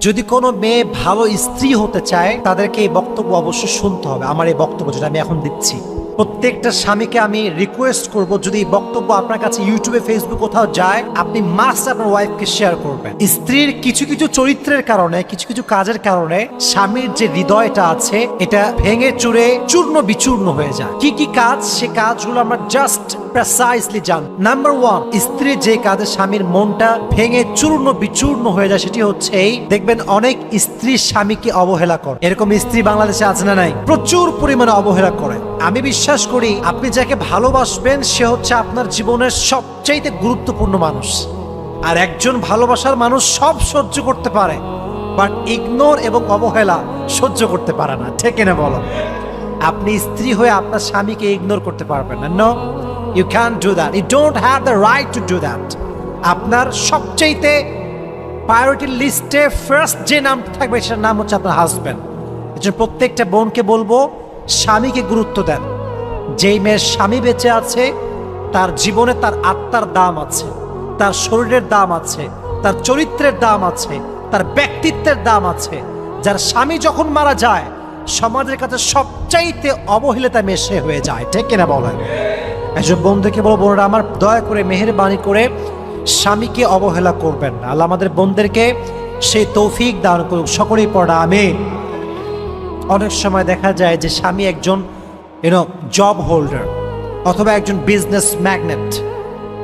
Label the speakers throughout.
Speaker 1: যদি কোনো মেয়ে ভালো স্ত্রী হতে চায় তাদেরকে এই বক্তব্য অবশ্যই শুনতে হবে। আমার এই বক্তব্য যেটা আমি এখন দিচ্ছি, প্রত্যেকটা স্বামীকে আমি রিকোয়েস্ট করব, যদি এই বক্তব্য আপনার কাছে ইউটিউবে ফেসবুক কোথাও যায়, আপনি মাস্ট আপনার ওয়াইফকে শেয়ার করবেন। স্ত্রীর কিছু কিছু চরিত্রের কারণে, কিছু কিছু কাজের কারণে স্বামীর যে হৃদয়টা আছে এটা ভেঙে চুরে চূর্ণ বিচূর্ণ হয়ে যায়। কি কি কাজ, সে কাজগুলো আমরা জাস্ট প্রেসাইসলি জান। নাম্বার ওয়ান, স্ত্রীর যে কাজে স্বামীর মনটা ভেঙে চূর্ণ বিচূর্ণ হয়ে যায় সেটি হচ্ছে এই, দেখবেন অনেক স্ত্রী স্বামীকে অবহেলা করে। এরকম স্ত্রী বাংলাদেশে আছে না নাই? প্রচুর পরিমাণে অবহেলা করে। আমি বিশ্বাস করি আপনি যাকে ভালোবাসবেন সে হচ্ছে আপনার জীবনের সবচাইতে গুরুত্বপূর্ণ মানুষ। আর একজন ভালোবাসার মানুষ সব সহ্য করতে পারে, বাট ইগনোর এবং অবহেলা সহ্য করতে পারে না। ঠিক না বলো? আপনি স্ত্রী হয়ে আপনার স্বামীকে ইগনোর করতে পারবেন না। No, you can do that. You don't have the right to do that. আপনার সবচাইতে প্রায়োরিটি লিস্টে ফার্স্ট যে নামটা থাকবে সেটার নাম হচ্ছে আপনার হাজব্যান্ড। এই জন্য প্রত্যেকটা বোনকে বলবো, স্বামীকে গুরুত্ব দেন। যেই মেয়ের স্বামী বেঁচে আছে তার জীবনে তার আত্মার দাম আছে, তার শরীরের দাম আছে, তার চরিত্রের দাম আছে, তার ব্যক্তিত্বের দাম আছে। যার স্বামী যখন মারা যায় সমাজের কাছে সবচাইতে অবহেলিতা মেয়ে সে হয়ে যায়। ঠিক কিনা বলেন? একজন বন্ধুকে বলবো, বোনরা আমার, দয়া করে মেহেরবানি করে স্বামীকে অবহেলা করবেন না। আল্লাহ আমাদের বোনদেরকে সেই তৌফিক দান করুক। সকলেই পড়া আমিন। অনেক সময় দেখা যায় যে স্বামী একজন জব হোল্ডার অথবা একজন বিজনেস ম্যাগনেট,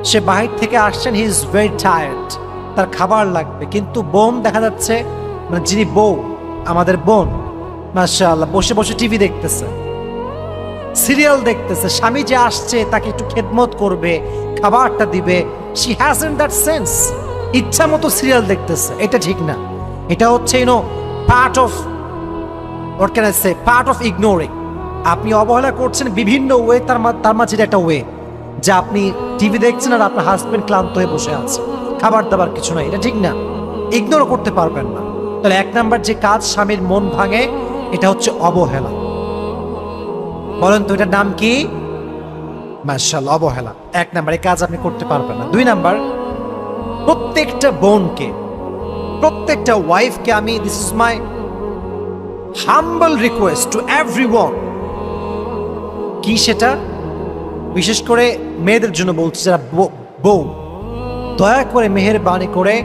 Speaker 1: সে বাহির থেকে আসছেন, হি ইজ ভেরি টায়ার্ড, তার খাবার লাগবে, কিন্তু বোন দেখা যাচ্ছে, মানে যিনি বউ, আমাদের বোন মাশাআল্লাহ বসে বসে টিভি দেখতেছে, সিরিয়াল দেখতেছে। স্বামী যে আসছে তাকে একটু খেদমত করবে, খাবারটা দিবে, শি হ্যাজন্ট দ্যাট সেন্স। ইচ্ছা মতো সিরিয়াল দেখতেছে, এটা ঠিক না। এটা হচ্ছে part of, what can I say, part of ignoring। আপনি অবহেলা করছেন বিভিন্ন ওয়ে, তার মাঝে একটা ওয়ে যে আপনি টিভি দেখছেন আর আপনার হাজবেন্ড ক্লান্ত হয়ে বসে আছে, খাবার দাবার কিছু নাই, এটা ঠিক না। ইগনোর করতে পারবেন না। তাহলে এক নাম্বার যে কাজ স্বামীর মন ভাঙে এটা হচ্ছে অবহেলা। বলেন তো এটার নাম কি? মাশাআল্লাহ, অবহেলা। এক নাম্বার এই কাজ আপনি করতে পারবেন না। দুই নাম্বার, প্রত্যেকটা বোনকে, প্রত্যেকটা ওয়াইফকে আমি, this is my humble request to everyone, কি সেটা বিশেষ করে মেয়েদের জন্য বলছি যারা বউ, দয়া করে মেহেরবানি করে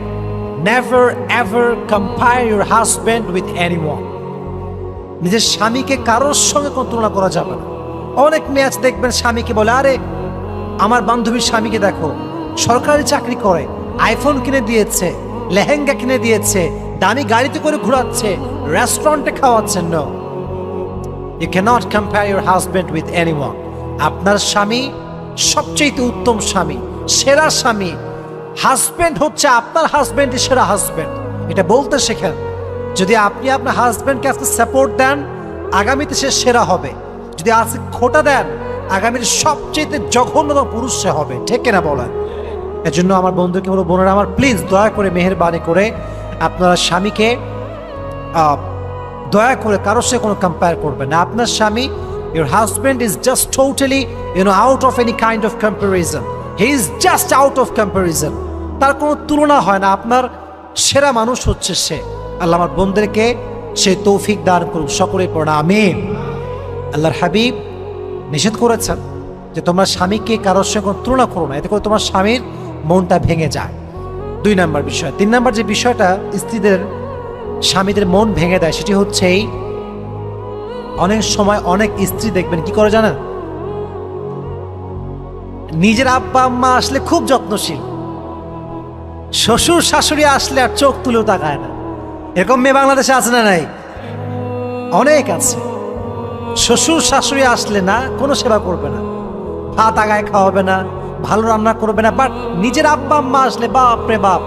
Speaker 1: never ever compare your husband with anyone। নিজের স্বামীকে কারোর সঙ্গে কোনো তুলনা করা যাবে না। অনেক মেয়ে আছে দেখবেন স্বামীকে বলে, আরে আমার বান্ধবীর স্বামীকে দেখো, সরকারি চাকরি করে, আইফোন কিনে দিয়েছে, লেহেঙ্গা কিনে দিয়েছে, দামি গাড়িতে করে ঘোরাচ্ছে, রেস্টুরেন্টে খাওয়াচ্ছেন। No, you can't compare your husband with anyone. আপনার স্বামী সবচেয়ে উত্তম স্বামী, সেরা স্বামী। হাজব্যান্ড হচ্ছে আপনার হাজব্যান্ডের সেরা হাজব্যান্ড, এটা বলতে শেখেন। যদি আপনি আপনার হাজব্যান্ডকে আজকে সাপোর্ট দেন, আগামীতে সে সেরা হবে। যদি আজকে খোটা দেন, আগামীর সবচেয়ে জঘন্যতম পুরুষ সে হবে। ঠিক কিনা বলেন? এজন্য আমার বন্ধুকে বলবো, বোনেরা আমার, প্লিজ দয়া করে মেহেরবানি করে আপনারা স্বামীকে দয়া করে কারোর সাথে কোনো কম্পেয়ার করবেন না। আপনার স্বামী, your husband is just totally out of any kind of comparison. He is just out of comparison. তার কোনো তুলনা হয় না। আপনার সেরা মানুষ হচ্ছে সে। আল্লাহ আমার বোনদেরকে সে তৌফিক দান করুক। সকলে পড়া আমিন। আল্লাহর হাবিব নিষেধ করেছেন যে তোমরা স্বামীকে কারোর সঙ্গে কোনো তুলনা করো না, এতে করে তোমার স্বামীর মনটা ভেঙে যায়। দুই নাম্বার বিষয়। তিন নাম্বার যে বিষয়টা স্ত্রীদের স্বামীদের মন ভেঙে দেয় সেটি হচ্ছে এই, অনেক সময় অনেক স্ত্রী দেখবেন কি করে জানেন, নিজের আব্বা আম্মা আসলে খুব যত্নশীল, শ্বশুর শাশুড়ি আসলে আর চোখ তুলেও তাকায় না। এরকম মেয়ে বাংলাদেশে আছে না নাই? অনেক আছে। শ্বশুর শাশুড়ি আসলে না কোনো সেবা করবে না, ভাত আগায় খাওয়াবে না, ভালো রান্না করবে না, বাট নিজের আব্বা আম্মা আসলে বাপ রে বাপ,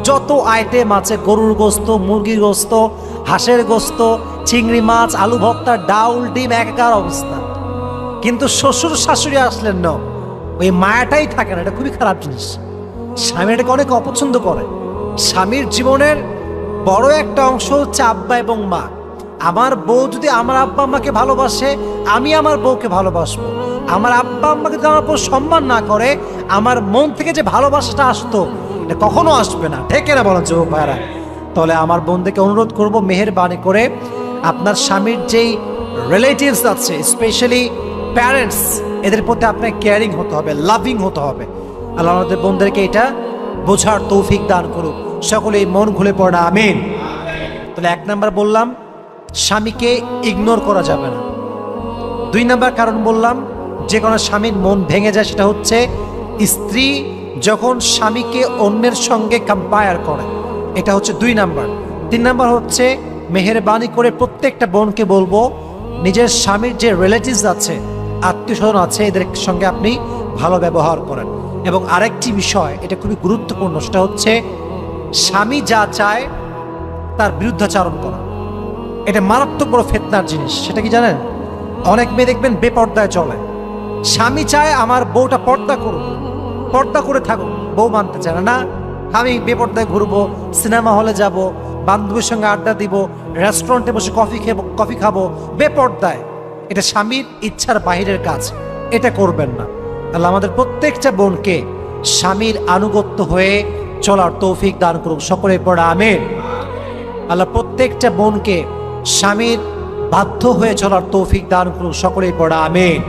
Speaker 1: যত আইটেম আছে, গরুর গোস্ত, মুরগির গোস্ত, হাঁসের গোস্ত, চিংড়ি মাছ, আলু ভর্তা, ডাউল, ডিম, একাকার অবস্থা। কিন্তু শ্বশুর শাশুড়ি আসলেন না, ওই মায়াটাই থাকে না। এটা খুবই খারাপ জিনিস। স্বামী এটাকে অনেক অপছন্দ করে। স্বামীর জীবনের বড় একটা অংশ হচ্ছে আব্বা এবং মা। আমার বউ যদি আমার আব্বা আম্মাকে ভালোবাসে, আমি আমার বউকে ভালোবাসবো। আমার আব্বা আম্মাকে যদি আমার বউ সম্মান না করে, আমার মন থেকে যে ভালোবাসাটা আসতো এটা কখনো আসবে না। ঠিক না বলেন যুবক ভাইরা? তো তাহলে আমার বোনদেরকে অনুরোধ করব, মেহেরবানি করে আপনার স্বামীর যেই রিলেটিভস আছে, স্পেশালি প্যারেন্টস, এদের প্রতি আপনার কেয়ারিং হতে হবে, লাভিং হতে হবে। আল্লাহ আমাদের বোনদেরকে এটা বোঝার তৌফিক দান করুক, সকলেই মন খুলে পড়া আমিন। তাহলে 1 নাম্বার বললাম, স্বামীকে ইগনোর করা যাবে না। 2 নাম্বার কারণ বললাম, যে কোনো স্বামীর মন ভেঙে যায় সেটা হচ্ছে স্ত্রী যখন স্বামীকে অন্যের সঙ্গে কম্পেয়ার করে, এটা হচ্ছে 2 নাম্বার। 3 নাম্বার হচ্ছে, মেহেরবানি করে প্রত্যেকটা বোনকে বলবো, নিজের স্বামীর যে রিলেটিভস আছে, আত্মীয় স্বজন আছে, এদের সঙ্গে আপনি ভালো ব্যবহার করেন। এবং আরেকটি বিষয়, এটা খুবই গুরুত্বপূর্ণ, সেটা হচ্ছে স্বামী যা চায় তার বিরুদ্ধাচারণ করা। এটা মারাত্মক বড় ফিতনার জিনিস। সেটা কি জানেন? অনেক মেয়ে দেখবেন বেপর্দায় চলে। স্বামী চায় আমার বউটা পর্দা করুক, পর্দা করে থাকুক, বউ মানতে চায় না, আমি বেপর্দায় ঘুরবো, সিনেমা হলে যাব, বান্ধবীর সঙ্গে আড্ডা দিব, রেস্টুরেন্টে বসে কফি খাবো বেপর্দায়। এটা স্বামীর ইচ্ছার বাহিরের কাজ, এটা করবেন না। আল্লাহ আমাদের প্রত্যেকটা বোনকে স্বামীর আনুগত্য হয়ে চলার তৌফিক দান করুক, সকলে পড়া আমিন। আল্লাহ প্রত্যেকটা বোনকে স্বামীর বাধ্য হয়ে চলার তৌফিক দান করুক, সকলেই পড়া আমিন।